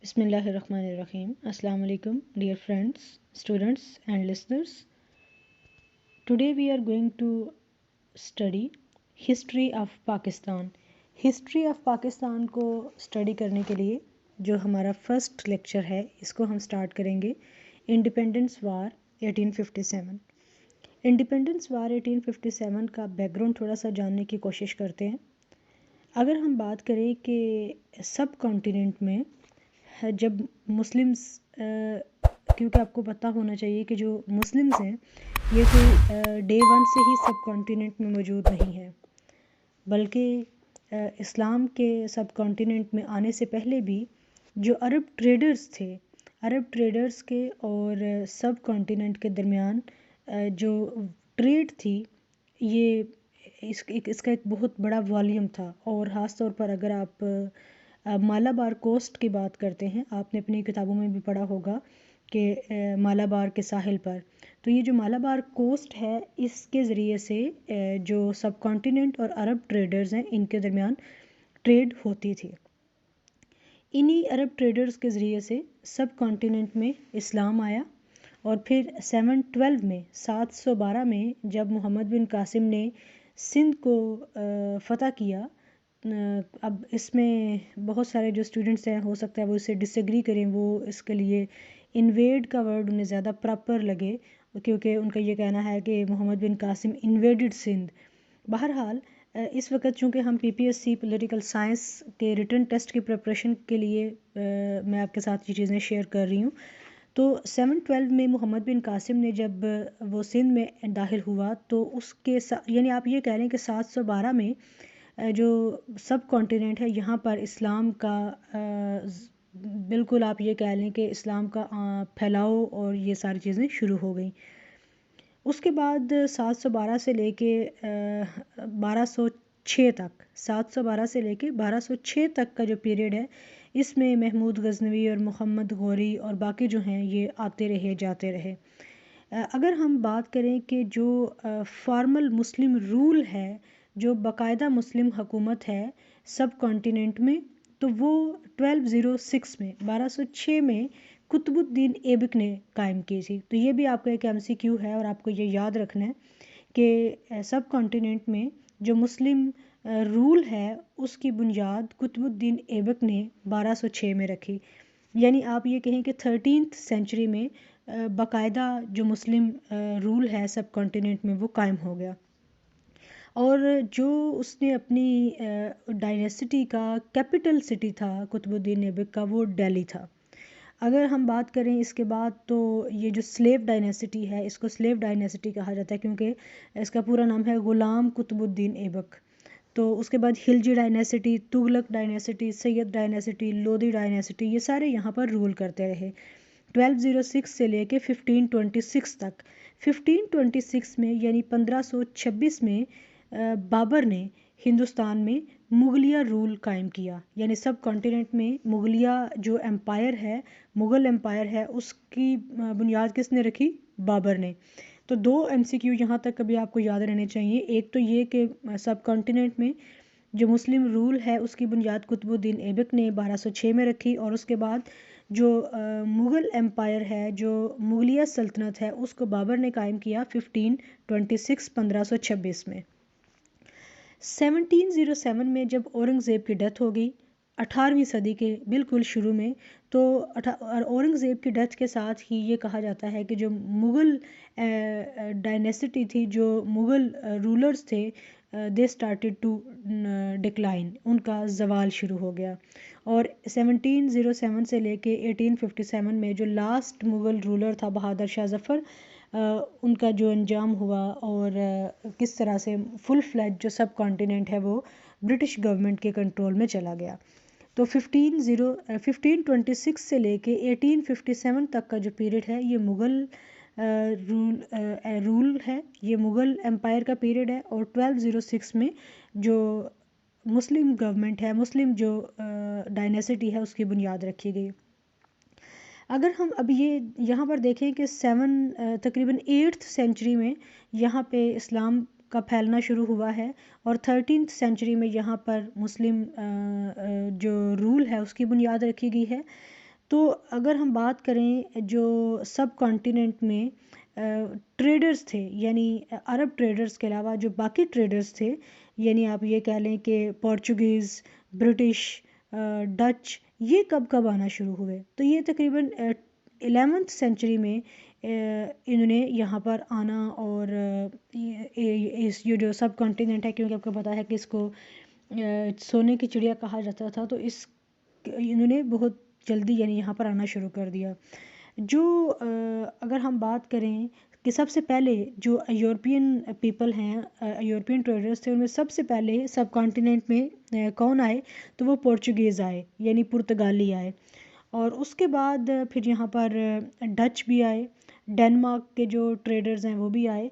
بسم اللہ الرحمن الرحیم. السلام علیکم dear friends, students and listeners. Today we are going to study history of Pakistan. History of Pakistan کو study کرنے کے لیے جو ہمارا first lecture ہے اس کو ہم start کریں گے Independence War 1857. Independence War 1857 کا بیک گراؤنڈ تھوڑا سا جاننے کی کوشش کرتے ہیں. اگر ہم بات کریں کہ سب کانٹیننٹ میں جب مسلمز کیونکہ آپ کو پتہ ہونا چاہیے کہ جو مسلمز ہیں یہ کوئی ڈے ون سے ہی سب کانٹیننٹ میں موجود نہیں ہے، بلکہ اسلام کے سب کانٹیننٹ میں آنے سے پہلے بھی جو عرب ٹریڈرز کے اور سب کانٹیننٹ کے درمیان جو ٹریڈ تھی یہ اس کا ایک بہت بڑا والیوم تھا. اور خاص طور پر اگر آپ مالابار کوسٹ کی بات کرتے ہیں، آپ نے اپنی کتابوں میں بھی پڑھا ہوگا کہ مالابار کے ساحل پر، تو یہ جو مالابار کوسٹ ہے اس کے ذریعے سے جو سب کانٹیننٹ اور عرب ٹریڈرز ہیں ان کے درمیان ٹریڈ ہوتی تھی. انہی عرب ٹریڈرز کے ذریعے سے سب کانٹیننٹ میں اسلام آیا اور پھر 712 میں جب محمد بن قاسم نے سندھ کو فتح کیا. اب اس میں بہت سارے جو اسٹوڈنٹس ہیں ہو سکتا ہے وہ اسے ڈس ایگری کریں، وہ اس کے لیے انویڈ کا ورڈ انہیں زیادہ پراپر لگے کیونکہ ان کا یہ کہنا ہے کہ محمد بن قاسم انویڈڈ سندھ. بہرحال اس وقت چونکہ ہم PPSC پولیٹیکل سائنس کے ریٹن ٹیسٹ کی پریپریشن کے لیے میں آپ کے ساتھ یہ چیزیں شیئر کر رہی ہوں، تو 712 میں محمد بن قاسم نے جب وہ سندھ میں داخل ہوا تو اس کے یعنی آپ یہ کہہ لیں کہ 712 میں جو سب کانٹیننٹ ہے یہاں پر اسلام کا بالکل آپ یہ کہہ لیں کہ اسلام کا پھیلاؤ اور یہ ساری چیزیں شروع ہو گئیں. اس کے بعد 712 سے لے کے 1206 تک 712 سے لے کے 1206 تک کا جو پیریڈ ہے اس میں محمود غزنوی اور محمد غوری اور باقی جو ہیں یہ آتے رہے جاتے رہے. اگر ہم بات کریں کہ جو فارمل مسلم رول ہے، جو باقاعدہ مسلم حکومت ہے سب کانٹیننٹ میں، تو وہ 1206 میں قطب الدین ایبک نے قائم کی تھی. تو یہ بھی آپ کا ایک MCQ ہے اور آپ کو یہ یاد رکھنا ہے کہ سب کانٹیننٹ میں جو مسلم رول ہے اس کی بنیاد قطب الدین ایبک نے 1206 میں رکھی. یعنی آپ یہ کہیں کہ 13th سینچری میں باقاعدہ جو مسلم رول ہے سب کانٹیننٹ میں وہ قائم ہو گیا. اور جو اس نے اپنی ڈائنیسٹی کا کیپٹل سٹی تھا قطب الدین ایبک کا وہ دہلی تھا. اگر ہم بات کریں اس کے بعد تو یہ جو سلیو ڈائنیسٹی ہے اس کو سلیو ڈائنیسٹی کہا جاتا ہے کیونکہ اس کا پورا نام ہے غلام قطب الدین ایبک. تو اس کے بعد خلجی ڈائنیسٹی، تغلق ڈائنیسٹی، سید ڈائنیسٹی، لودھی ڈائنیسٹی، یہ سارے یہاں پر رول کرتے رہے 1206 سے لے کے 1526 تک. 1526 میں یعنی 1526 میں بابر نے ہندوستان میں مغلیہ رول قائم کیا. یعنی سب کانٹیننٹ میں مغلیہ جو امپائر ہے، مغل امپائر ہے، اس کی بنیاد کس نے رکھی؟ بابر نے. تو 2 MCQ یہاں تک کبھی آپ کو یاد رہنے چاہیے. ایک تو یہ کہ سب کانٹیننٹ میں جو مسلم رول ہے اس کی بنیاد قطب الدین ایبک نے 1206 میں رکھی، اور اس کے بعد جو مغل امپائر ہے، جو مغلیہ سلطنت ہے، اس کو بابر نے قائم کیا 1526 میں. 1707 میں جب اورنگزیب کی ڈیتھ ہو گئی 18ویں صدی کے بالکل شروع میں، تو اورنگزیب کی ڈیتھ کے ساتھ ہی یہ کہا جاتا ہے کہ جو مغل ڈائنیسٹی تھی، جو مغل رولرز تھے، دے سٹارٹڈ ٹو ڈکلائن، ان کا زوال شروع ہو گیا. اور 1707 سے لے کے 1857 میں جو لاسٹ مغل رولر تھا بہادر شاہ ظفر، ان کا جو انجام ہوا اور کس طرح سے فل فلیج جو سب کانٹیننٹ ہے وہ برٹش گورنمنٹ کے کنٹرول میں چلا گیا. تو 1526 سے لے کے 1857 تک کا جو پیریڈ ہے یہ مغل رول ہے، یہ مغل امپائر کا پیریڈ ہے. اور 1206 میں جو مسلم گورنمنٹ ہے، مسلم جو ڈائنیسٹی ہے اس کی بنیاد رکھی گئی. اگر ہم اب یہ یہاں پر دیکھیں کہ تقریباً 8th سینچری میں یہاں پہ اسلام کا پھیلنا شروع ہوا ہے، اور 13th سینچری میں یہاں پر مسلم جو رول ہے اس کی بنیاد رکھی گئی ہے. تو اگر ہم بات کریں جو سب کانٹیننٹ میں ٹریڈرز تھے، یعنی عرب ٹریڈرز کے علاوہ جو باقی ٹریڈرز تھے، یعنی آپ یہ کہہ لیں کہ پورچوگیز، برٹش، ڈچ، یہ کب کب آنا شروع ہوئے؟ تو یہ تقریباً 11th سینچری میں انہوں نے یہاں پر آنا، اور یہ جو سب کانٹیننٹ ہے، کیونکہ آپ کو پتہ ہے کہ اس کو سونے کی چڑیا کہا جاتا تھا، تو انہوں نے بہت جلدی یعنی یہاں پر آنا شروع کر دیا۔ جو اگر ہم بات کریں کہ سب سے پہلے جو یورپین پیپل ہیں، یورپین ٹریڈرز تھے، ان میں سب سے پہلے سب کانٹیننٹ میں کون آئے؟ تو وہ پورچوگیز آئے، یعنی پرتگالی آئے، اور اس کے بعد پھر یہاں پر ڈچ بھی آئے، ڈنمارک کے جو ٹریڈرز ہیں وہ بھی آئے۔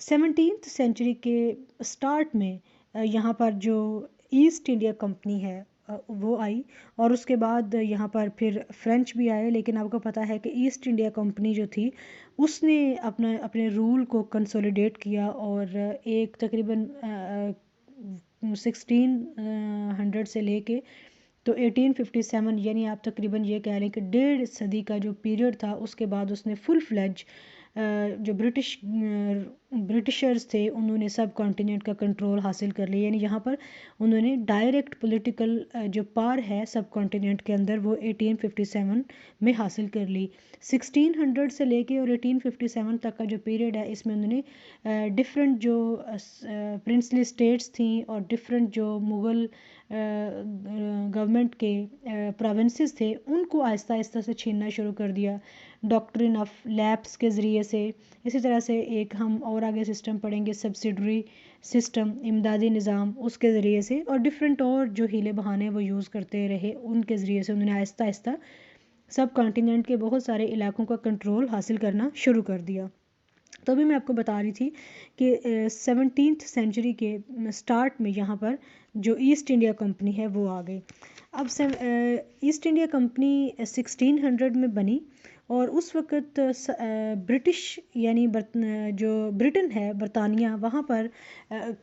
17th سینچری کے سٹارٹ میں یہاں پر جو ایسٹ انڈیا کمپنی ہے وہ آئی، اور اس کے بعد یہاں پر پھر فرینچ بھی آئے، لیکن آپ کو پتہ ہے کہ ایسٹ انڈیا کمپنی جو تھی اس نے اپنے رول کو کنسولیڈیٹ کیا، اور ایک تقریباً 1600 سے لے کے تو 1857، یعنی آپ تقریباً یہ کہہ لیں کہ 1.5 صدی کا جو پیریڈ تھا، اس کے بعد اس نے فل فلیج جو برٹشرز تھے انہوں نے سب کانٹیننٹ کا کنٹرول حاصل کر لیا، یعنی یہاں پر انہوں نے ڈائریکٹ پولیٹیکل جو پار ہے سب کانٹیننٹ کے اندر وہ 1857 میں حاصل کر لی۔ 1600 سے لے کے اور 1857 تک کا جو پیریڈ ہے، اس میں انہوں نے ڈفرینٹ جو پرنسلی اسٹیٹس تھیں اور ڈفرینٹ جو مغل گورنمنٹ کے پروونسز تھے ان کو آہستہ آہستہ سے چھیننا شروع کر دیا، ڈاکٹرن آف لیپس کے ذریعے سے۔ اسی طرح سے ایک ہم اور آگے سسٹم پڑھیں گے، سبسیڈری سسٹم، امدادی نظام، اس کے ذریعے سے، اور ڈفرینٹ اور جو ہیلے بہانے وہ یوز کرتے رہے، ان کے ذریعے سے انہوں نے آہستہ آہستہ سب کانٹیننٹ کے بہت سارے علاقوں کا کنٹرول حاصل کرنا شروع کر دیا۔ تو ابھی میں آپ کو بتا رہی تھی کہ 17th سینچری کے سٹارٹ میں یہاں پر جو ایسٹ انڈیا کمپنی ہے وہ آ گئی۔ اب ایسٹ انڈیا کمپنی 1600 میں بنی، اور اس وقت برٹش یعنی جو برٹن ہے، برطانیہ، وہاں پر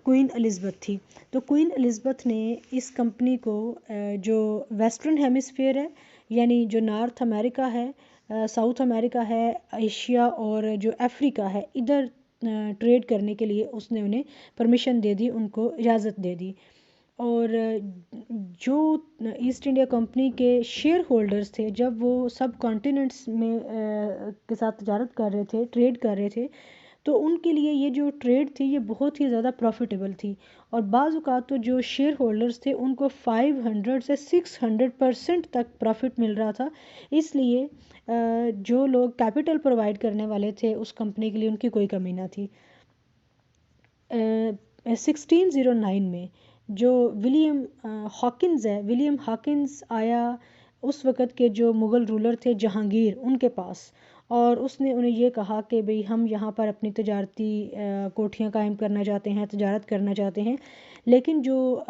کوئین الزبتھ تھی۔ تو کوئین الزبتھ نے اس کمپنی کو جو ویسٹرن ہیمسفیئر ہے، یعنی جو نارتھ امریکہ ہے، ساؤتھ امریکہ ہے، ایشیا اور جو افریقہ ہے، ادھر ٹریڈ کرنے کے لیے اس نے انہیں پرمیشن دے دی، ان کو اجازت دے دی۔ اور جو ایسٹ انڈیا کمپنی کے شیئر ہولڈرز تھے، جب وہ سب کانٹیننٹس میں کے ساتھ تجارت کر رہے تھے، ٹریڈ کر رہے تھے، تو ان کے لیے یہ جو ٹریڈ تھی یہ بہت ہی زیادہ پروفیٹیبل تھی، اور بعض اوقات تو جو شیئر ہولڈرز تھے ان کو 500 سے 600% تک پروفٹ مل رہا تھا۔ اس لیے جو لوگ کیپٹل پرووائڈ کرنے والے تھے اس کمپنی کے لیے ان کی کوئی کمی نہ تھی۔ 1609 میں جو ولیم ہاکنز ہے، ولیم ہاکنز آیا اس وقت کے جو مغل رولر تھے جہانگیر، ان کے پاس، اور اس نے انہیں یہ کہا کہ بھئی ہم یہاں پر اپنی تجارتی کوٹھیاں قائم کرنا چاہتے ہیں، تجارت کرنا چاہتے ہیں، لیکن جو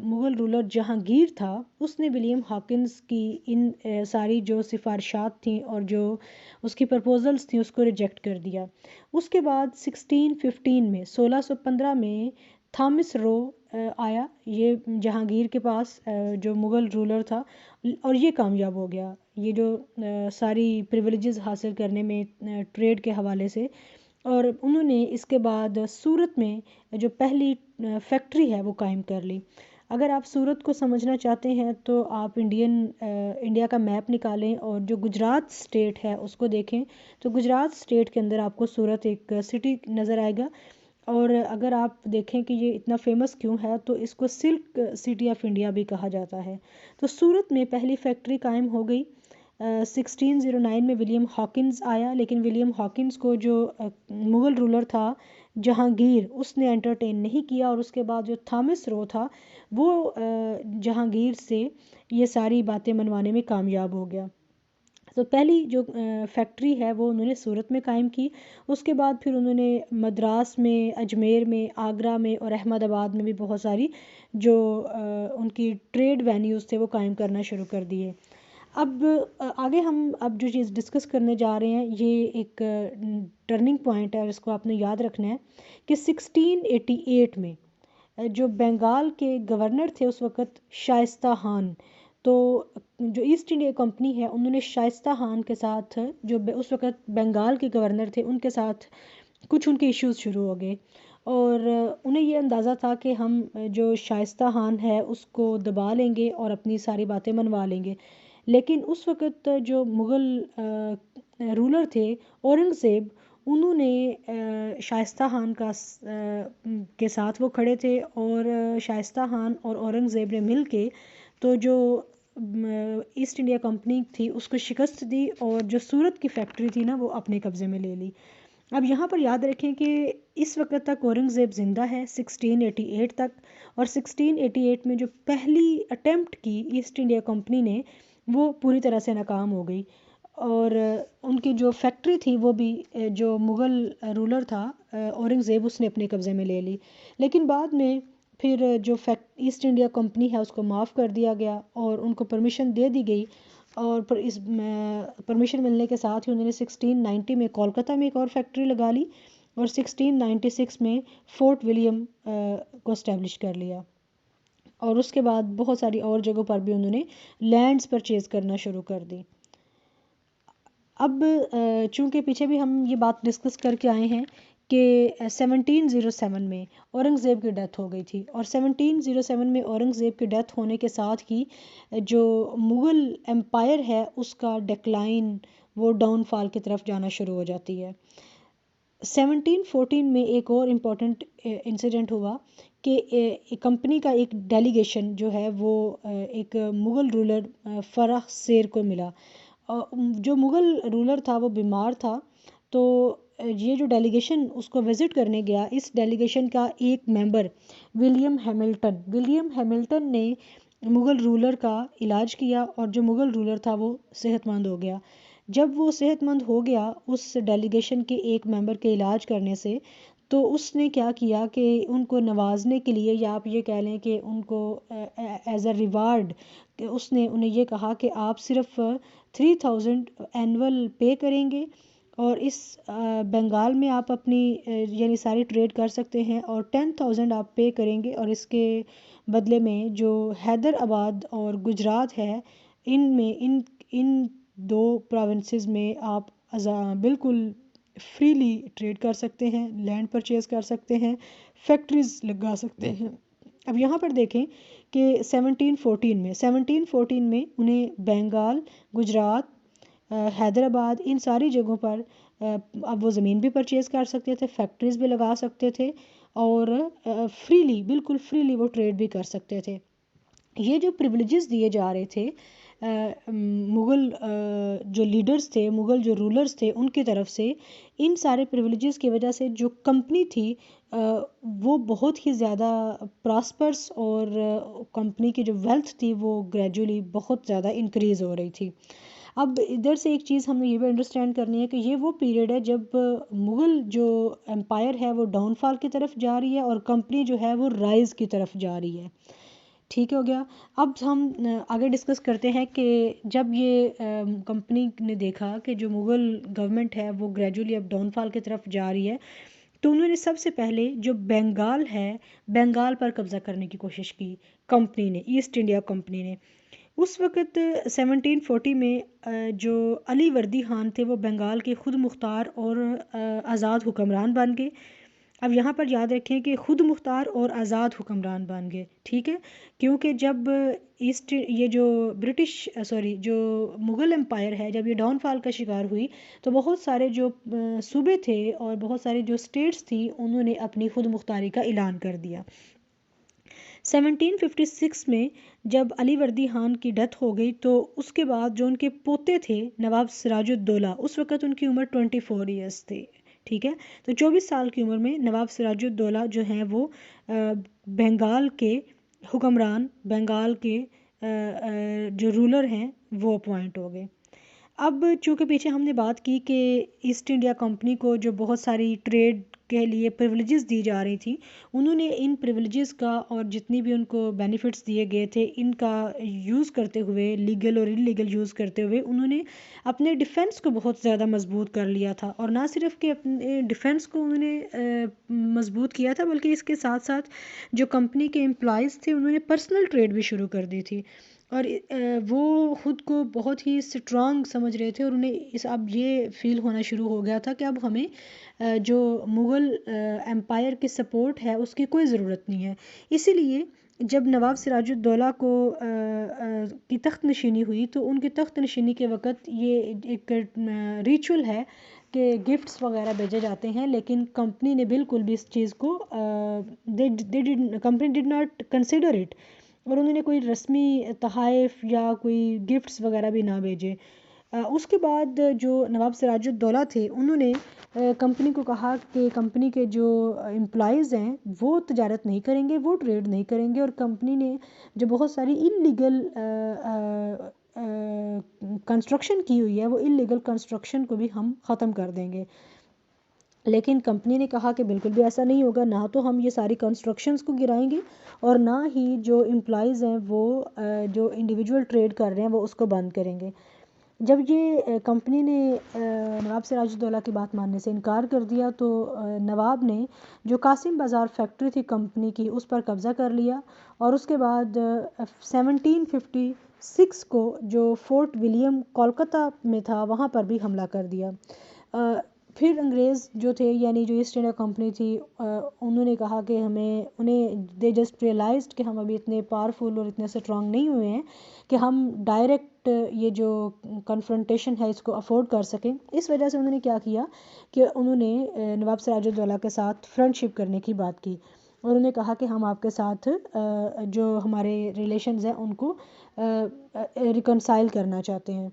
مغل رولر جہانگیر تھا اس نے ولیم ہاکنز کی ان ساری جو سفارشات تھیں اور جو اس کی پرپوزلز تھیں اس کو ریجیکٹ کر دیا۔ اس کے بعد 1615 میں تھامس رو آیا یہ جہانگیر کے پاس، جو مغل رولر تھا، اور یہ کامیاب ہو گیا یہ جو ساری پریویلیجز حاصل کرنے میں ٹریڈ کے حوالے سے، اور انہوں نے اس کے بعد سورت میں جو پہلی فیکٹری ہے وہ قائم کر لی۔ اگر آپ سورت کو سمجھنا چاہتے ہیں تو آپ انڈیا کا میپ نکالیں اور جو گجرات سٹیٹ ہے اس کو دیکھیں، تو گجرات سٹیٹ کے اندر آپ کو سورت ایک سٹی نظر آئے گا، اور اگر آپ دیکھیں کہ یہ اتنا فیمس کیوں ہے تو اس کو سلک سٹی آف انڈیا بھی کہا جاتا ہے۔ تو سورت میں پہلی فیکٹری قائم ہو گئی۔ 1609 میں ولیم ہاکنز آیا، لیکن ولیم ہاکنز کو جو مغل رولر تھا جہانگیر اس نے انٹرٹین نہیں کیا، اور اس کے بعد جو تھامس رو تھا وہ جہانگیر سے یہ ساری باتیں منوانے میں کامیاب ہو گیا۔ تو پہلی جو فیکٹری ہے وہ انہوں نے سورت میں قائم کی، اس کے بعد پھر انہوں نے مدراس میں، اجمیر میں، آگرہ میں اور احمد آباد میں بھی بہت ساری جو ان کی ٹریڈ وینیوز تھے وہ قائم کرنا شروع کر دیے۔ اب آگے ہم جو چیز ڈسکس کرنے جا رہے ہیں یہ ایک ٹرننگ پوائنٹ ہے، اور اس کو آپ نے یاد رکھنا ہے کہ 1688 میں جو بنگال کے گورنر تھے اس وقت شائستہ خان، تو جو ایسٹ انڈیا کمپنی ہے انہوں نے شائستہ خان کے ساتھ، جو اس وقت بنگال کے گورنر تھے، ان کے ساتھ کچھ ان کے ایشوز شروع ہو گئے، اور انہیں یہ اندازہ تھا کہ ہم جو شائستہ خان ہے اس کو دبا لیں گے اور اپنی ساری باتیں منوا لیں گے. لیکن اس وقت جو مغل رولر تھے اورنگ زیب، انہوں نے شائستہ خان کے ساتھ وہ کھڑے تھے، اور شائستہ خان اور اورنگ زیب نے مل کے تو جو ایسٹ انڈیا کمپنی تھی اس کو شکست دی، اور جو سورت کی فیکٹری تھی نا وہ اپنے قبضے میں لے لی. اب یہاں پر یاد رکھیں کہ اس وقت تک اورنگ زیب زندہ ہے 1688 تک، اور 1688 میں جو پہلی اٹیمپٹ کی ایسٹ انڈیا کمپنی نے وہ پوری طرح سے ناکام ہو گئی، اور ان کی جو فیکٹری تھی وہ بھی جو مغل رولر تھا اورنگ زیب اس نے اپنے قبضے میں لے لی. لیکن بعد میں پھر جو ایسٹ انڈیا کمپنی ہے اس کو معاف کر دیا گیا اور ان کو پرمیشن دے دی گئی، اور اس پرمیشن ملنے کے ساتھ ہی انہوں نے 1690 میں کولکتہ میں ایک اور فیکٹری لگا لی، اور 1696 میں فورٹ ولیم کو اسٹیبلش کر لیا، اور اس کے بعد بہت ساری اور جگہوں پر بھی انہوں نے لینڈز پرچیز کرنا شروع کر دی. اب چونکہ پیچھے بھی ہم یہ بات ڈسکس کر کے آئے ہیں کہ 1707 میں اورنگ زیب کی ڈیتھ ہو گئی تھی، اور 1707 میں اورنگ زیب کی ڈیتھ ہونے کے ساتھ ہی جو مغل امپائر ہے اس کا ڈیکلائن، وہ ڈاؤن فال کی طرف جانا شروع ہو جاتی ہے. 1714 میں ایک اور امپورٹنٹ انسیڈنٹ ہوا کہ کمپنی کا ایک ڈیلیگیشن جو ہے وہ ایک مغل رولر فرح سیر کو ملا. جو مغل رولر تھا وہ بیمار تھا، تو یہ جو ڈیلیگیشن اس کو وزٹ کرنے گیا، اس ڈیلیگیشن کا ایک ممبر ولیم ہیملٹن نے مغل رولر کا علاج کیا، اور جو مغل رولر تھا وہ صحت مند ہو گیا. جب وہ صحت مند ہو گیا اس ڈیلیگیشن کے ایک ممبر کے علاج کرنے سے، تو اس نے کیا کیا کہ ان کو نوازنے کے لیے، یا آپ یہ کہہ لیں کہ ان کو ایز اے ریوارڈ، اس نے انہیں یہ کہا کہ آپ صرف 3000 اینول پے کریں گے، اور اس بنگال میں آپ اپنی یعنی ساری ٹریڈ کر سکتے ہیں، اور 10,000 آپ پے کریں گے، اور اس کے بدلے میں جو حیدرآباد اور گجرات ہے ان دو پروونسز میں آپ بالکل فریلی ٹریڈ کر سکتے ہیں، لینڈ پرچیز کر سکتے ہیں، فیکٹریز لگا سکتے ہیں. اب یہاں پر دیکھیں کہ 1714 میں انہیں بنگال، گجرات، حیدرآباد، ان ساری جگہوں پر اب وہ زمین بھی پرچیز کر سکتے تھے، فیکٹریز بھی لگا سکتے تھے، اور بالکل فریلی وہ ٹریڈ بھی کر سکتے تھے. یہ جو پریولیجز دیے جا رہے تھے مغل جو لیڈرز تھے، مغل جو رولرز تھے ان کی طرف سے، ان سارے پریولیجز کی وجہ سے جو کمپنی تھی وہ بہت ہی زیادہ پراسپرس، اور کمپنی کی جو ویلتھ تھی وہ گریجولی بہت زیادہ انکریز ہو رہی تھی. اب ادھر سے ایک چیز ہمیں یہ بھی انڈرسٹینڈ کرنی ہے کہ یہ وہ پیریڈ ہے جب مغل جو امپائر ہے وہ ڈاؤن فال کی طرف جا رہی ہے، اور کمپنی جو ہے وہ رائز کی طرف جا رہی ہے. ٹھیک ہو گیا. اب ہم آگے ڈسکس کرتے ہیں کہ جب یہ کمپنی نے دیکھا کہ جو مغل گورنمنٹ ہے وہ گریجولی اب ڈاؤن فال کی طرف جا رہی ہے، تو انہوں نے سب سے پہلے جو بنگال ہے، بنگال پر قبضہ کرنے کی کوشش کی کمپنی نے، ایسٹ انڈیا کمپنی نے. اس وقت 1740 میں جو علی وردی خان تھے وہ بنگال کے خود مختار اور آزاد حکمران بن گئے. اب یہاں پر یاد رکھیں کہ خود مختار اور آزاد حکمران بن گئے، ٹھیک ہے، کیونکہ جب یہ جو مغل امپائر ہے جب یہ ڈاؤن فال کا شکار ہوئی، تو بہت سارے جو صوبے تھے اور بہت سارے جو اسٹیٹس تھی انہوں نے اپنی خود مختاری کا اعلان کر دیا. 1756 میں جب علی وردی خان کی ڈیتھ ہو گئی، تو اس کے بعد جو ان کے پوتے تھے نواب سراج الدولہ، اس وقت ان کی عمر 24 ایئرس تھی، ٹھیک ہے، تو 24 سال کی عمر میں نواب سراج الدولہ جو ہیں وہ بنگال کے حکمران، بنگال کے جو رولر ہیں وہ اپوائنٹ ہو گئے. اب چونکہ پیچھے ہم نے بات کی کہ ایسٹ انڈیا کمپنی کو جو بہت ساری ٹریڈ کے لیے پریولیجز دی جا رہی تھی، انہوں نے ان پریولیجز کا اور جتنی بھی ان کو بینیفٹس دیے گئے تھے ان کا یوز کرتے ہوئے، لیگل اور ان لیگل یوز کرتے ہوئے، انہوں نے اپنے ڈیفنس کو بہت زیادہ مضبوط کر لیا تھا. اور نہ صرف کہ اپنے ڈیفنس کو انہوں نے مضبوط کیا تھا، بلکہ اس کے ساتھ ساتھ جو کمپنی کے امپلائیز تھے انہوں نے پرسنل ٹریڈ بھی شروع کر دی تھی. اور وہ خود کو بہت ہی اسٹرانگ سمجھ رہے تھے، اور انہیں اب یہ فیل ہونا شروع ہو گیا تھا کہ اب ہمیں جو مغل امپائر کی سپورٹ ہے اس کی کوئی ضرورت نہیں ہے۔ اسی لیے جب نواب سراج الدولہ کو کی تخت نشینی ہوئی تو ان کی تخت نشینی کے وقت یہ ایک ریچول ہے کہ گفٹس وغیرہ بھیجے جاتے ہیں، لیکن کمپنی نے بالکل بھی اس چیز کو company did not consider it, اور انہوں نے کوئی رسمی تحائف یا کوئی گفٹس وغیرہ بھی نہ بھیجے۔ اس کے بعد جو نواب سراج الدولہ تھے انہوں نے کمپنی کو کہا کہ کمپنی کے جو امپلائیز ہیں وہ تجارت نہیں کریں گے، وہ ٹریڈ نہیں کریں گے، اور کمپنی نے جو بہت ساری انلیگل کنسٹرکشن کی ہوئی ہے وہ انلیگل کنسٹرکشن کو بھی ہم ختم کر دیں گے۔ لیکن کمپنی نے کہا کہ بالکل بھی ایسا نہیں ہوگا، نہ تو ہم یہ ساری کنسٹرکشنز کو گرائیں گے اور نہ ہی جو امپلائیز ہیں وہ جو انڈیویجول ٹریڈ کر رہے ہیں وہ اس کو بند کریں گے۔ جب یہ کمپنی نے نواب سراج الدولہ کی بات ماننے سے انکار کر دیا تو نواب نے جو قاسم بازار فیکٹری تھی کمپنی کی اس پر قبضہ کر لیا، اور اس کے بعد 1756 کو جو فورٹ ولیم کولکتہ میں تھا وہاں پر بھی حملہ کر دیا۔ پھر انگریز جو تھے یعنی جو ایسٹ انڈیا کمپنی تھی انہوں نے کہا کہ انہیں دے جسٹ ریئلائزڈ کہ ہم ابھی اتنے پاورفل اور اتنے اسٹرانگ نہیں ہوئے ہیں کہ ہم ڈائریکٹ یہ جو کنفرنٹیشن ہے اس کو افورڈ کر سکیں۔ اس وجہ سے انہوں نے کیا کیا کہ انہوں نے نواب سراج الدولہ کے ساتھ فرینڈ شپ کرنے کی بات کی، اور انہوں نے کہا کہ ہم آپ کے ساتھ جو ہمارے ریلیشنز ہیں ان کو ریکنسائل کرنا چاہتے ہیں۔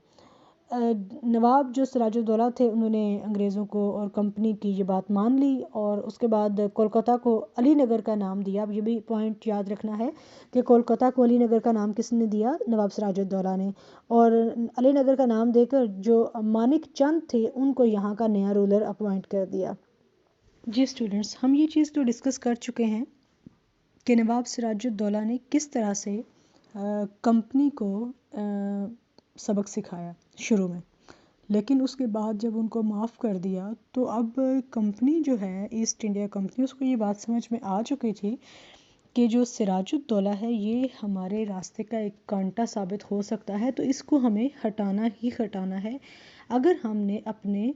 نواب جو سراج الدولہ تھے انہوں نے انگریزوں کو اور کمپنی کی یہ بات مان لی، اور اس کے بعد کولکتہ کو علی نگر کا نام دیا۔ اب یہ بھی پوائنٹ یاد رکھنا ہے کہ کولکتہ کو علی نگر کا نام کس نے دیا؟ نواب سراج الدولہ نے، اور علی نگر کا نام دے کر جو مانک چند تھے ان کو یہاں کا نیا رولر اپوائنٹ کر دیا۔ جی اسٹوڈنٹس، ہم یہ چیز تو ڈسکس کر چکے ہیں کہ نواب سراج الدولہ نے کس طرح سے کمپنی کو سبق سکھایا شروع میں، لیکن اس کے بعد جب ان کو معاف کر دیا تو اب کمپنی جو ہے ایسٹ انڈیا کمپنی اس کو یہ بات سمجھ میں آ چکی تھی کہ جو سراج الدولہ ہے یہ ہمارے راستے کا ایک کانٹا ثابت ہو سکتا ہے، تو اس کو ہمیں ہٹانا ہی ہٹانا ہے اگر ہم نے اپنے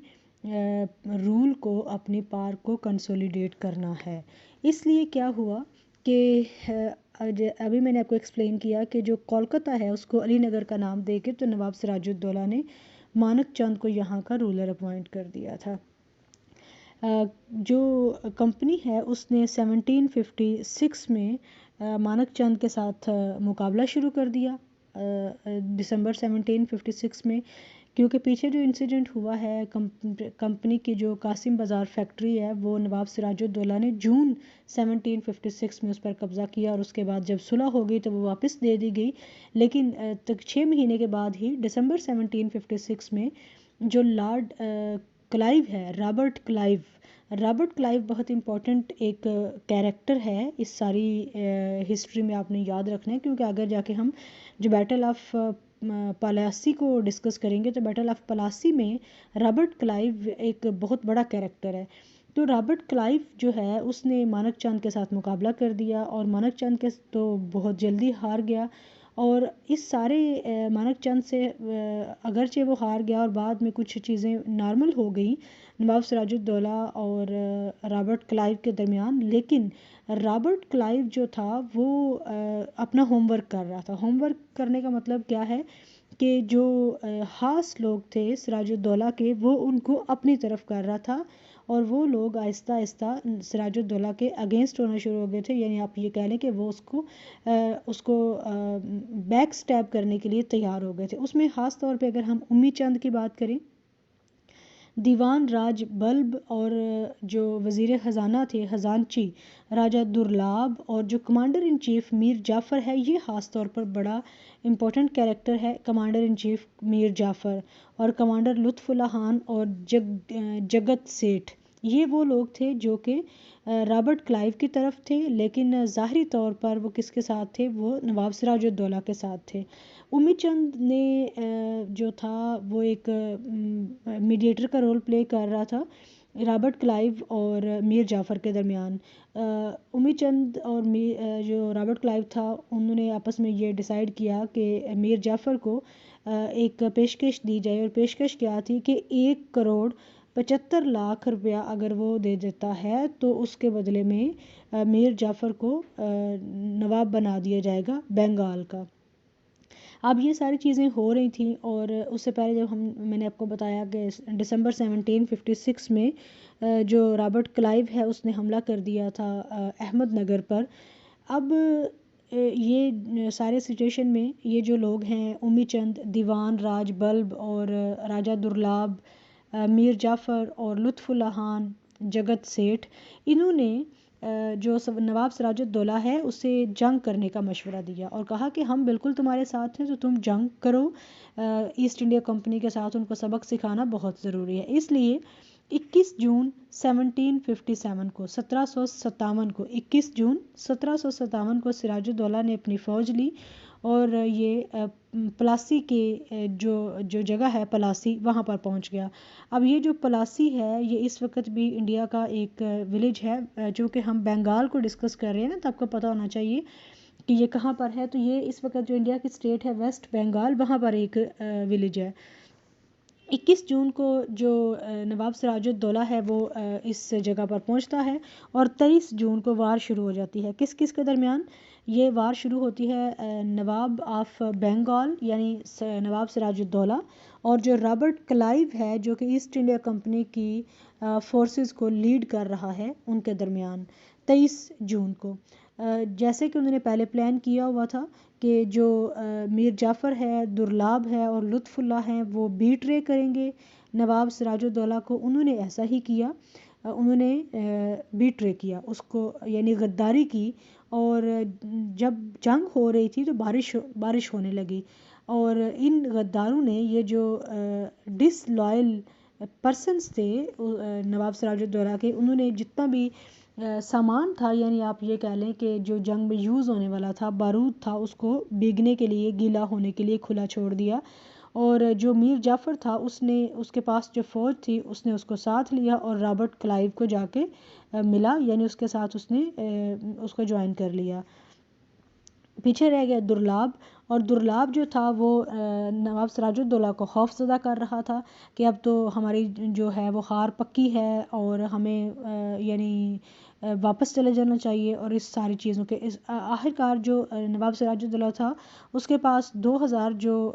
رول کو اپنی پار کو کنسولیڈیٹ کرنا ہے۔ اس لیے کیا ہوا کہ ابھی میں نے آپ کو ایکسپلین کیا کہ جو کولکتہ ہے اس کو علی نگر کا نام دے کے تو نواب سراج الدولہ نے مانک چند کو یہاں کا رولر اپوائنٹ کر دیا تھا۔ جو کمپنی ہے اس نے 1756 میں مانک چند کے ساتھ مقابلہ شروع کر دیا دسمبر 1756 میں، کیونکہ پیچھے جو انسیڈنٹ ہوا ہے کمپنی کی جو قاسم بازار فیکٹری ہے وہ نواب سراج الدولہ نے جون 1756 میں اس پر قبضہ کیا، اور اس کے بعد جب صلح ہو گئی تو وہ واپس دے دی گئی، لیکن 6 مہینے کے بعد ہی دسمبر 1756 میں جو لارڈ کلائیو ہے، رابرٹ کلائیو بہت امپورٹنٹ ایک کیریکٹر ہے اس ساری ہسٹری میں، آپ نے یاد رکھنا ہے، کیونکہ اگر جا کے ہم جو بیٹل آف پلاسی کو ڈسکس کریں گے تو بیٹل آف پلاسی میں رابرٹ کلائیو ایک بہت بڑا کیریکٹر ہے۔ تو رابرٹ کلائیو جو ہے اس نے مانک چند کے ساتھ مقابلہ کر دیا، اور مانک چند کے تو بہت جلدی ہار گیا، اور اس سارے مانک چند سے اگرچہ وہ ہار گیا اور بعد میں کچھ چیزیں نارمل ہو گئی نواب سراج الدولہ اور رابرٹ کلائیو کے درمیان، لیکن رابرٹ کلائیو جو تھا وہ اپنا ہوم ورک کر رہا تھا۔ ہوم ورک کرنے کا مطلب کیا ہے کہ جو خاص لوگ تھے سراج الدولہ کے وہ ان کو اپنی طرف کر رہا تھا، اور وہ لوگ آہستہ آہستہ سراج الدولہ کے اگینسٹ ہونا شروع ہو گئے تھے، یعنی آپ یہ کہہ لیں کہ وہ اس کو بیک سٹیپ کرنے کے لیے تیار ہو گئے تھے۔ اس میں خاص طور پہ اگر ہم امی چند کی بات کریں، دیوان راج بلب، اور جو وزیر خزانہ تھے خزانچی راجہ درلاب، اور جو کمانڈر ان چیف میر جعفر ہے، یہ خاص طور پر بڑا امپورٹنٹ کیریکٹر ہے کمانڈر ان چیف میر جعفر، اور کمانڈر لطف اللہ خان اور جگت سیٹھ، یہ وہ لوگ تھے جو کہ رابرٹ کلائیو کی طرف تھے، لیکن ظاہری طور پر وہ کس کے ساتھ تھے؟ وہ نواب سراج الدولہ کے ساتھ تھے۔ امی چند نے جو تھا وہ ایک میڈیٹر کا رول پلے کر رہا تھا، رابرٹ کلائیو اور میر جعفر کے درمیان امی چند اور جو رابرٹ کلائیو تھا انہوں نے آپس میں یہ ڈیسائیڈ کیا کہ میر جعفر کو ایک پیشکش دی جائے، اور پیشکش کیا تھی کہ 1,75,00,000 روپیہ اگر وہ دے دیتا ہے تو اس کے بدلے میں میر جعفر کو نواب بنا دیا جائے گا بنگال کا۔ اب یہ ساری چیزیں ہو رہی تھیں، اور اس سے پہلے جب میں نے آپ کو بتایا کہ دسمبر 1756 میں جو رابرٹ کلائیو ہے اس نے حملہ کر دیا تھا احمد نگر پر۔ اب یہ سارے سچویشن میں یہ جو لوگ ہیں امی چند، دیوان راج بلب اور راجہ درلاب، میر جعفر اور لطف اللہ خان، جگت سیٹھ، انہوں نے جو نواب سراج الدولہ ہے اسے جنگ کرنے کا مشورہ دیا اور کہا کہ ہم بالکل تمہارے ساتھ ہیں، تو تم جنگ کرو، ایسٹ انڈیا کمپنی کے ساتھ ان کو سبق سکھانا بہت ضروری ہے۔ اس لیے 21 جون 1757 کو 1757 کو سراج الدولہ نے اپنی فوج لی، اور یہ پلاسی کے جو جگہ ہے پلاسی، وہاں پر پہنچ گیا۔ اب یہ جو پلاسی ہے یہ اس وقت بھی انڈیا کا ایک ولیج ہے، چونکہ ہم بنگال کو ڈسکس کر رہے ہیں نا تو آپ کو پتہ ہونا چاہیے کہ یہ کہاں پر ہے۔ تو یہ اس وقت جو انڈیا کی اسٹیٹ ہے ویسٹ بنگال، وہاں پر ایک ولیج ہے۔ 21 جون کو جو نواب سراج الدولہ ہے وہ اس جگہ پر پہنچتا ہے، اور 23 جون کو وار شروع ہو جاتی ہے۔ کس کس کے درمیان یہ وار شروع ہوتی ہے؟ نواب آف بنگال یعنی نواب سراج الدولہ اور جو رابرٹ کلائیو ہے جو کہ ایسٹ انڈیا کمپنی کی فورسز کو لیڈ کر رہا ہے، ان کے درمیان 23 جون کو۔ جیسے کہ انہوں نے پہلے پلان کیا ہوا تھا کہ جو میر جعفر ہے، درلاب ہے اور لطف اللہ ہیں وہ بیٹرے کریں گے نواب سراج الدولہ کو، انہوں نے ایسا ہی کیا، انہوں نے بیٹرے کیا اس کو، یعنی غداری کی، اور جب جنگ ہو رہی تھی تو بارش ہونے لگی، اور ان غداروں نے یہ جو ڈس لائل پرسنس تھے نواب سراج الدولہ کے، انہوں نے جتنا بھی سامان تھا، یعنی آپ یہ کہہ لیں کہ جو جنگ میں یوز ہونے والا تھا، بارود تھا، اس کو بھیگنے کے لیے، گیلا ہونے کے لیے کھلا چھوڑ دیا، اور جو میر جعفر تھا اس کے پاس جو فوج تھی اس نے اس کو ساتھ لیا اور رابرٹ کلائیو کو جا کے ملا، یعنی اس کے ساتھ اس نے اس کو جوائن کر لیا۔ پیچھے رہ گیا درلاب، اور درلاب جو تھا وہ نواب سراج الدولہ کو خوف زدہ کر رہا تھا کہ اب تو ہماری جو ہے وہ ہار پکی ہے اور ہمیں یعنی واپس چلے جانا چاہیے، اور اس ساری چیزوں کے آخر کار جو نواب سراج الدولہ تھا اس کے پاس 2000 جو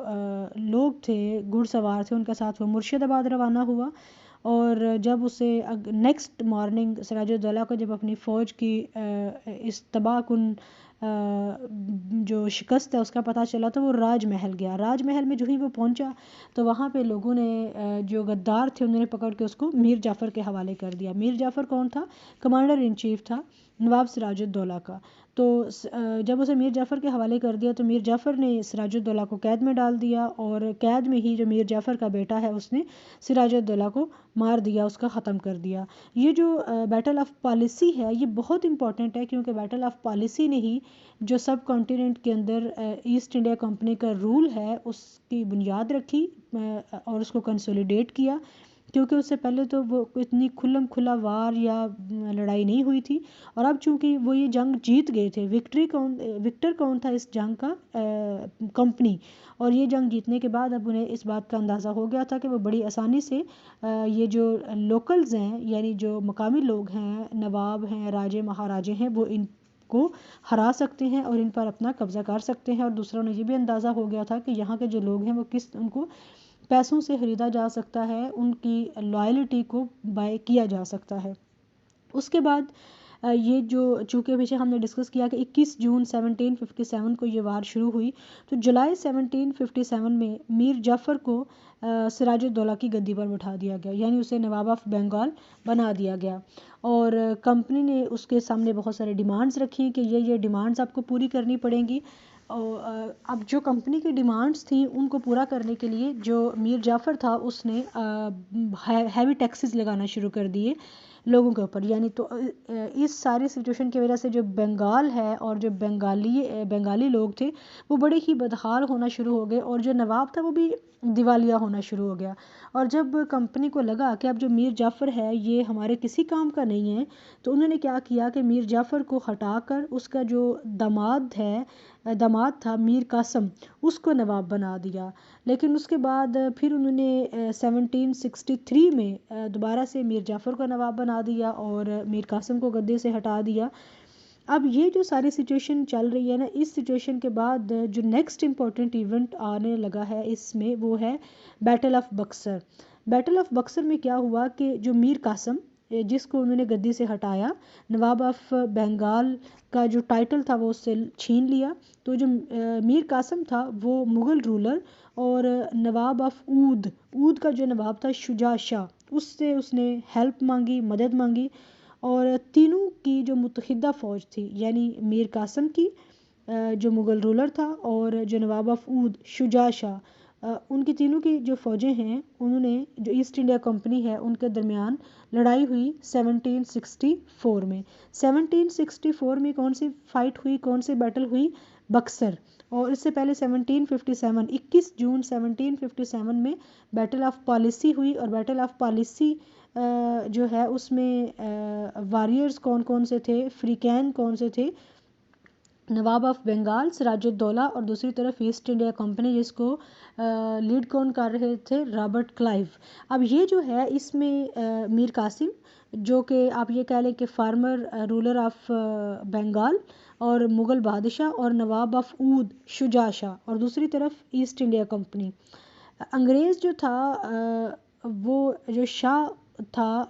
لوگ تھے گھڑ سوار تھے، ان کے ساتھ وہ مرشد آباد روانہ ہوا، اور جب اسے نیکسٹ مارننگ سراج الدولہ کو جب اپنی فوج کی اس تباہ کن جو شکست ہے اس کا پتہ چلا تو وہ راج محل گیا۔ راج محل میں جو ہی وہ پہنچا تو وہاں پہ لوگوں نے جو غدار تھے انہوں نے پکڑ کے اس کو میر جعفر کے حوالے کر دیا۔ میر جعفر کون تھا؟ کمانڈر ان چیف تھا نواب سراج الدولہ کا۔ تو جب اسے میر جعفر کے حوالے کر دیا تو میر جعفر نے سراج الدولہ کو قید میں ڈال دیا، اور قید میں ہی جو میر جعفر کا بیٹا ہے اس نے سراج الدولہ کو مار دیا، اس کا ختم کر دیا۔ یہ جو بیٹل آف پالیسی ہے یہ بہت امپورٹنٹ ہے، کیونکہ بیٹل آف پالیسی نے ہی جو سب کانٹیننٹ کے اندر ایسٹ انڈیا کمپنی کا رول ہے اس کی بنیاد رکھی اور اس کو کنسولیڈیٹ کیا، کیونکہ اس سے پہلے تو وہ اتنی کھلم کھلا وار یا لڑائی نہیں ہوئی تھی، اور اب چونکہ وہ یہ جنگ جیت گئے تھے، وکٹر کون تھا اس جنگ کا؟ کمپنی، اور یہ جنگ جیتنے کے بعد اب انہیں اس بات کا اندازہ ہو گیا تھا کہ وہ بڑی آسانی سے یہ جو لوکلز ہیں یعنی جو مقامی لوگ ہیں، نواب ہیں، راجے مہاراجے ہیں، وہ ان کو ہرا سکتے ہیں اور ان پر اپنا قبضہ کر سکتے ہیں، اور دوسرا انہیں یہ بھی اندازہ ہو گیا تھا کہ یہاں کے جو لوگ ہیں وہ ان کو پیسوں سے خریدا جا سکتا ہے، ان کی لائلٹی کو بائی کیا جا سکتا ہے۔ اس کے بعد یہ جو چونکہ پیچھے ہم نے ڈسکس کیا کہ 21 جون 1757 کو یہ وار شروع ہوئی، تو جولائی 1757 میں میر جعفر کو سراج الدولہ کی گدی پر بٹھا دیا گیا، یعنی اسے نواب آف بنگال بنا دیا گیا، اور کمپنی نے اس کے سامنے بہت سارے ڈیمانڈز رکھی کہ یہ ڈیمانڈز آپ کو پوری کرنی پڑیں گی۔ اب جو کمپنی کی ڈیمانڈز تھیں ان کو پورا کرنے کے لیے جو میر جعفر تھا اس نے ہیوی ٹیکسز لگانا شروع کر دیے، لوگوں کے اوپر. یعنی تو اس ساری سچویشن کی وجہ سے جو بنگال ہے اور جو بنگالی لوگ تھے وہ بڑے ہی بدحال ہونا شروع ہو گئے, اور جو نواب تھا وہ بھی دیوالیہ ہونا شروع ہو گیا. اور جب کمپنی کو لگا کہ اب جو میر جعفر ہے یہ ہمارے کسی کام کا نہیں ہے, تو انہوں نے کیا کیا کہ میر جعفر کو ہٹا کر اس کا جو داماد تھا میر قاسم, اس کو نواب بنا دیا. لیکن اس کے بعد پھر انہوں نے 1763 میں دوبارہ سے میر جعفر کو نواب بنا دیا اور میر قاسم کو گدے سے ہٹا دیا. اب یہ جو ساری سچویشن چل رہی ہے نا, اس سچویشن کے بعد جو نیکسٹ امپورٹنٹ ایونٹ آنے لگا ہے اس میں وہ ہے battle of Buxar. Battle of Buxar میں کیا ہوا کہ جو میر قاسم جس کو انہوں نے گدی سے ہٹایا, نواب آف بنگال کا جو ٹائٹل تھا وہ اس سے چھین لیا. تو جو میر قاسم تھا وہ مغل رولر, اور نواب آف اود کا جو نواب تھا شجاع شاہ, اس سے اس نے ہیلپ مانگی, مدد مانگی. اور تینوں کی جو متحدہ فوج تھی, یعنی میر قاسم کی جو مغل رولر تھا اور جو نواب آف اود شجاع شاہ, ان کی تینوں کی جو فوجیں ہیں انہوں نے جو ایسٹ انڈیا کمپنی ہے ان کے درمیان لڑائی ہوئی 1764 میں. 1764 میں کون سی فائٹ ہوئی, کون سی بیٹل ہوئی؟ بکسر. اور اس سے پہلے 21 جون 1757 میں بیٹل آف پالیسی ہوئی. اور بیٹل آف پالیسی جو ہے اس میں واریئرز کون کون سے تھے, فریقین کون سے تھے؟ نواب آف بنگال سراج الدولہ, اور دوسری طرف ایسٹ انڈیا کمپنی جس کو لیڈ کون کر رہے تھے؟ Robert Clive. اب یہ جو ہے اس میں میر قاسم جو کہ آپ یہ کہہ لیں کہ فارمر رولر آف بنگال اور مغل بادشاہ, اور نواب آف اود شجاع شاہ, اور دوسری طرف ایسٹ انڈیا کمپنی. انگریز جو تھا وہ جو شاہ تھا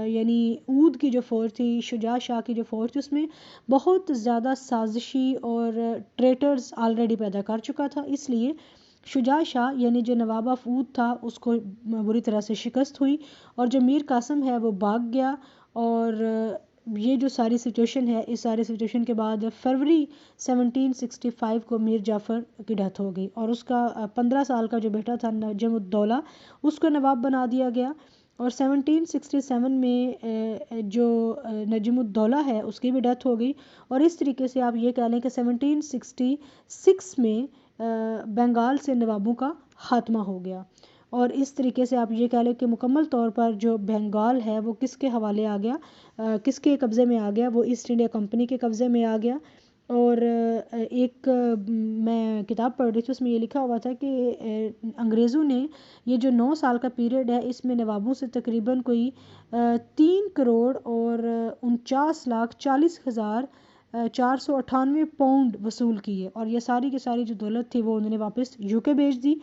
یعنی اود کی جو فوج تھی, شجاع شاہ کی جو فوج تھی, اس میں بہت زیادہ سازشی اور ٹریٹرز آلریڈی پیدا کر چکا تھا. اس لیے شجاع شاہ یعنی جو نواب آف اود تھا اس کو بری طرح سے شکست ہوئی, اور جو میر قاسم ہے وہ بھاگ گیا. اور یہ جو ساری سچویشن ہے, اس ساری سچویشن کے بعد فروری 1765 کو میر جعفر کی ڈیتھ ہو گئی, اور اس کا 15 سال کا جو بیٹا تھا نجم الدولہ اس کو نواب بنا دیا گیا. اور 1767 میں جو نجم الدولہ ہے اس کی بھی ڈیتھ ہو گئی. اور اس طریقے سے آپ یہ کہہ لیں کہ 1766 میں بنگال سے نوابوں کا خاتمہ ہو گیا. اور اس طریقے سے آپ یہ کہہ لیں کہ مکمل طور پر جو بنگال ہے وہ کس کے حوالے آ گیا, کس کے قبضے میں آ گیا؟ وہ ایسٹ انڈیا کمپنی کے قبضے میں آ گیا. اور ایک میں کتاب پڑھ رہی تھی, اس میں یہ لکھا ہوا تھا کہ انگریزوں نے یہ جو 9 سال کا پیریڈ ہے اس میں نوابوں سے تقریباً کوئی 3 کروڑ اور 49,40,498 پاؤنڈ وصول کیے, اور یہ ساری کی ساری جو دولت تھی وہ انہوں نے واپس UK بھیج دی.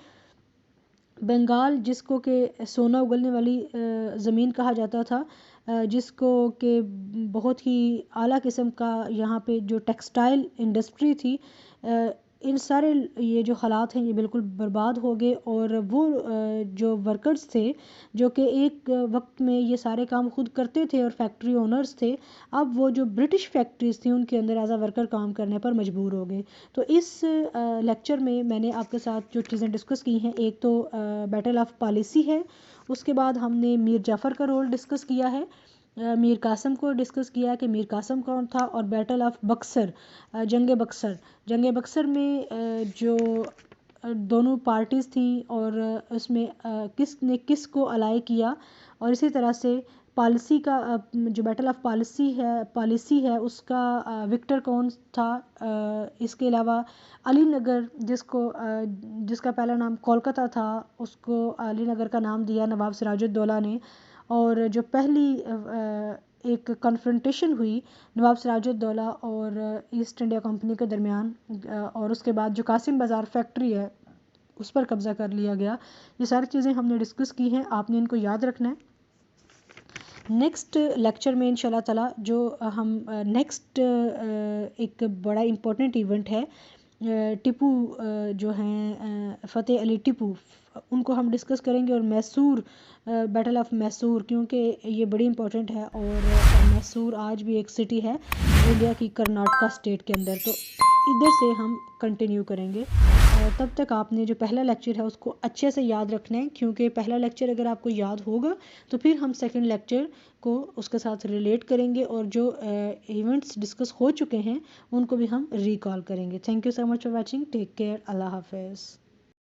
بنگال جس کو کہ سونا اگلنے والی زمین کہا جاتا تھا, جس کو کہ بہت ہی اعلیٰ قسم کا یہاں پہ جو ٹیکسٹائل انڈسٹری تھی, ان سارے یہ جو حالات ہیں یہ بالکل برباد ہو گئے. اور وہ جو ورکرز تھے جو کہ ایک وقت میں یہ سارے کام خود کرتے تھے اور فیکٹری اونرز تھے, اب وہ جو برٹش فیکٹریز تھیں ان کے اندر ایز اے ورکر کام کرنے پر مجبور ہو گئے. تو اس لیکچر میں نے آپ کے ساتھ جو چیزیں ڈسکس کی ہیں, ایک تو بیٹل آف پالیسی ہے, اس کے بعد ہم نے میر جعفر کا رول ڈسکس کیا ہے, میر قاسم کو ڈسکس کیا کہ میر قاسم کون تھا, اور بیٹل آف بکسر, جنگ بکسر میں جو دونوں پارٹیز تھیں اور اس میں کس نے کس کو الائی کیا. اور اسی طرح سے پالیسی کا جو بیٹل آف پالیسی ہے اس کا وکٹر کون تھا. اس کے علاوہ علی نگر جس کا پہلا نام کولکتہ تھا اس کو علی نگر کا نام دیا نواب سراج الدولہ نے. اور جو پہلی ایک کنفرنٹیشن ہوئی نواب سراج الدولہ اور ایسٹ انڈیا کمپنی کے درمیان, اور اس کے بعد جو قاسم بازار فیکٹری ہے اس پر قبضہ کر لیا گیا. یہ ساری چیزیں ہم نے ڈسکس کی ہیں, آپ نے ان کو یاد رکھنا ہے. نیکسٹ لیکچر میں انشاءاللہ تعالی جو ہم نیکسٹ ایک بڑا امپورٹنٹ ایونٹ ہے, ٹیپو جو ہیں فتح علی ٹیپو, ان کو ہم ڈسکس کریں گے. اور میسور, بیٹل آف میسور, کیونکہ یہ بڑی امپورٹنٹ ہے, اور میسور آج بھی ایک سٹی ہے انڈیا کی کرناٹکا اسٹیٹ کے اندر. تو ادھر سے ہم کنٹینیو کریں گے. تب تک آپ نے جو پہلا لیکچر ہے اس کو اچھے سے یاد رکھنا ہے، کیونکہ پہلا لیکچر اگر آپ کو یاد ہوگا تو پھر ہم سیکنڈ لیکچر کو اس کے ساتھ ریلیٹ کریں گے، اور جو ایونٹس ڈسکس ہو چکے ہیں ان کو بھی ہم ریکال کریں گے۔ Thank you so much for watching, take care, اللہ حافظ۔